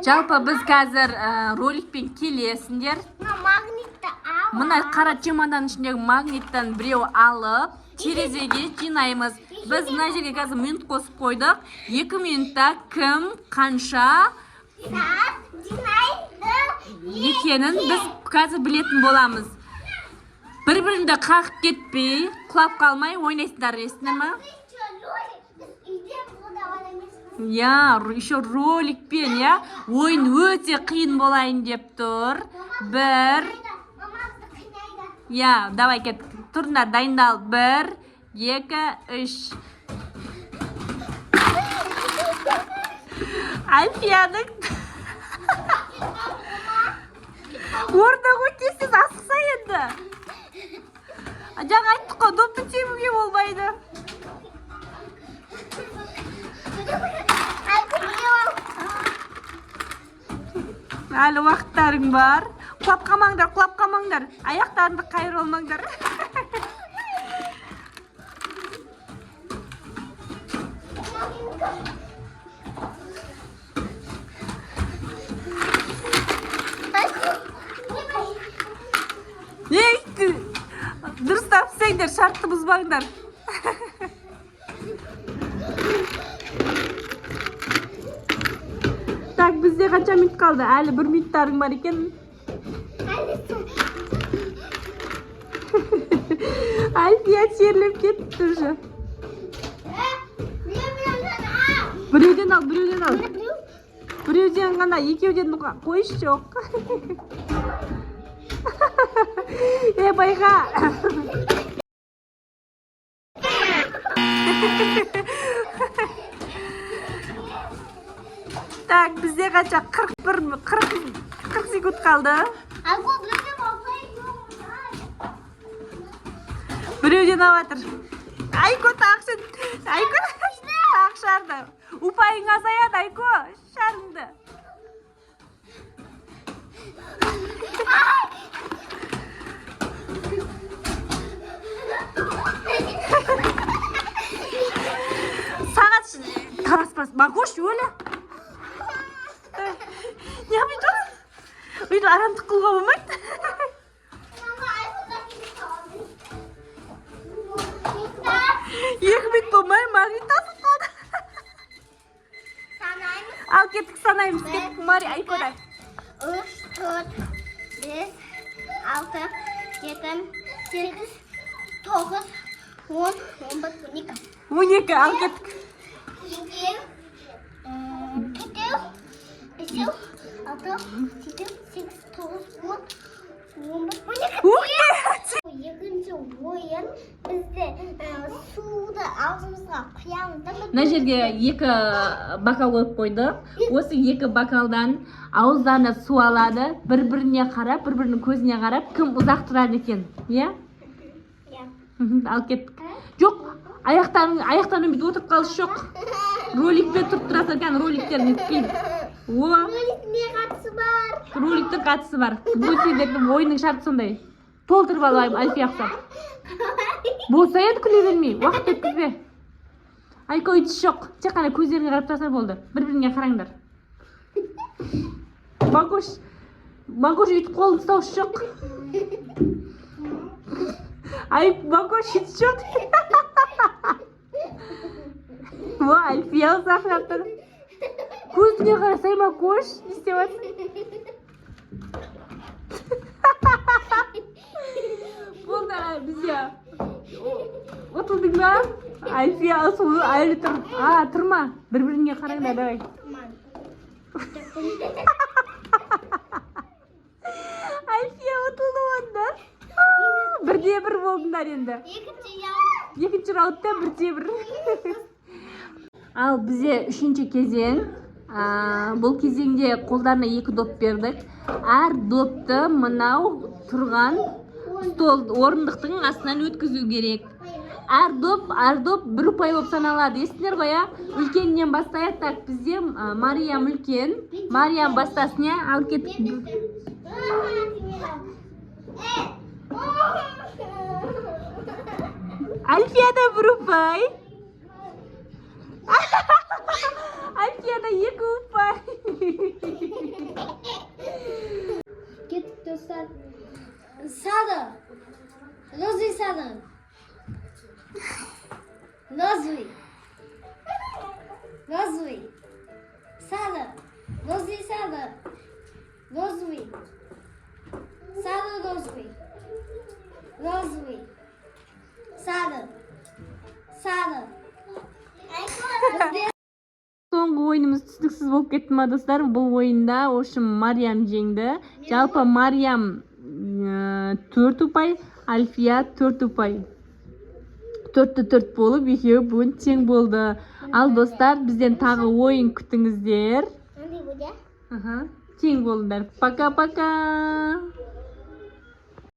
Жалпы біз қазір роликпен келесіңдер. Мына қара чемодан ішіндегі магниттен біреу алып, терезеге жинаймыз. Біз мына жерге қазір минут қосып қойдық. 2 минутта кім қанша екенін біз қазір білетін боламыз. Бір-бірінде қақып кетпей, құлап қалмай ойнайсыңдар, естіңдер ме? Я, еще роликпен, я, ойын өте қиын болайын деп тұр. Бір. Я, давай кет. Тұрыңдар, дайындал. 1, 2, 3. Альфияның орда көтесіз асықса енді. Жаңа айттық қой, допты темуге болмайды. Әлі уақыттарың бар. Құлап қалмаңдар. Аяқтарыңды қайыр олмаңдар. Дұрыстап істеңдер, шартты бұзбаңдар. Так, бізде қанша минут қалды? Әлі 1 минуттарың бар екен. Альфия терлеп кетті уже. Біреуден ал. Біреуден ғана, екеуден қойыш жоқ. Байға. Так, бізде қанша 40 секунд қалды. Біреуден алатыр. Айко тақшын. Айко тақшарды. Ұпайың азаяды, Айко. Шарыңды. Сағат тараспас. Магош, өлі. Не бұйды? Бұйды арамдық қылға болмайды. Екі бет болмай, магнит асып қалды. Ал кеттік санаймыз. Кеттік Мари, Айкодай. 3, 4, 5, 6, 7, 8, 9, 10, 11, 12. 12, ал кеттік. 2, 6, 7, 8, 9, 10, 11, 12. Екінші ойын бізде суды аузымызға құямыз. Мына жерге 2 бокал қойып қойдық. Осы 2 бокалдан ауыздарына су алады. Бір-біріне қарап, бір-бірінің көзіне қарап, кім ұзақ тұрады екен. Иә? Ал кеттік. Жоқ, аяқтарың бүйтіп отырып қалыш жоқ. Роликпен тұрып тұрасың екен, роликтерін етпейді. Роликіне қатысы бар. Роликтің қатысы бар. Бұл сендердің ойының шарты сондай. Толтырып алайым, Альфия ұқсап. Болса енді күле бермей, уақыт өткізбе. Айко үйтіс жоқ. Тек қана көздеріңе қарап тұрса болды. Бір-біріңе қараңдар. Магош үйтіп қолын ұстаушы жоқ. Магош үйтіс жоқ. Альфия ұзақ жаптыр. Көзіне қарасай, Магош. Не істеп жатсың? Болды бізде отылдың ба? Альфия сұлу әлі тұр. Тұрма. Бір-біріңе қараңдар, давай. Альфия отылды онда. 1-1 болдыңдар енді. Екінші раундта 1-1. Ал бізде 3-ші кезең. Бұл кезеңде қолдарына 2 доп бердік. Әр допты мынау тұрған стол орындықтың астынан өткізу керек. Әр доп 1 ұпай болып саналады. Естіңдер ғой, я? Үлкеннен бастайық. Так, бізде Мариям үлкен. Мариям бастасын, я? Ал кетіп. Альфияда 1 ұпай. Альфияда 2 ұпай. Кеттік, достар. Сады. Розы сады. Розы. Розы. Сады. Розы сады. Розы. Сады розы. Розы. Сады. Сады. Соңғы ойынымыз түсініксіз болып кетті ма, достар? Бұл ойында ошым Мариям жеңді. Жалпы Мариям 4 ұпай, Альфия 4 ұпай. 4-4 болып, екеуі бүгін тең болды. Ал достар, бізден тағы ойын күтіңіздер. Тең болыңдар. Пока-пока.